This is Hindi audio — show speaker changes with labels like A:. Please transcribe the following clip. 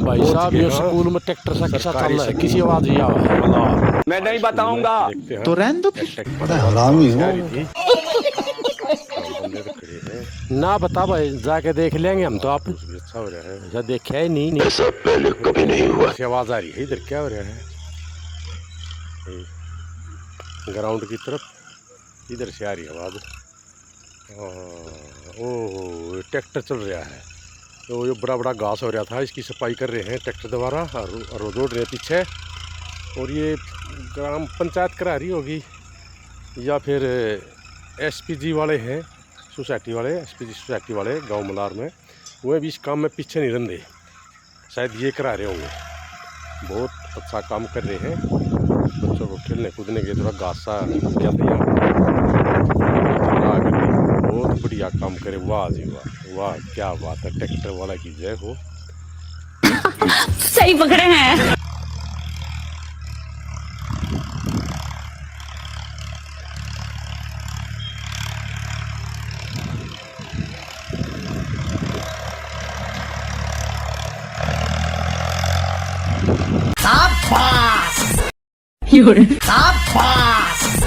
A: भाई साहब ये स्कूल में ट्रैक्टर सा कैसा चल रहा है, किसी आवाज ही आ रहा है।
B: मैं नहीं बताऊंगा।
C: तो रहने दो फिर।
D: बड़ा हरामी हो।
E: बंदे तो खड़े हैं
A: ना बता भाई, जाके देख लेंगे हम तो। आप
E: कुछ भी अच्छा हो रहा है
A: ऐसा देखा ही नहीं।
D: ऐसा पहले कभी नहीं हुआ।
E: ऐसी आवाज आ रही है इधर क्या हो रहा है ग्राउंड की तरफ इधर से आ रही है आवाज ओह ट्रैक्टर चल रहा है तो ये बड़ा बड़ा घास हो रहा था इसकी सफाई कर रहे हैं ट्रैक्टर द्वारा और रोड रहे पीछे और ये ग्राम पंचायत करा रही होगी या फिर एसपीजी वाले हैं सोसाइटी वाले एसपीजी सोसाइटी वाले गांव मलार में वह भी इस काम में पीछे नहीं रहते शायद ये करा रहे होंगे बहुत अच्छा काम कर रहे हैं बच्चों को खेलने कूदने के थोड़ा घास सा जाते बहुत बढ़िया काम करे वाह जी वाह वाह क्या बात है ट्रैक्टर वाला की जय हो
F: सही पकड़े हैं।
C: शाबाश।
F: You're
C: शाबाश।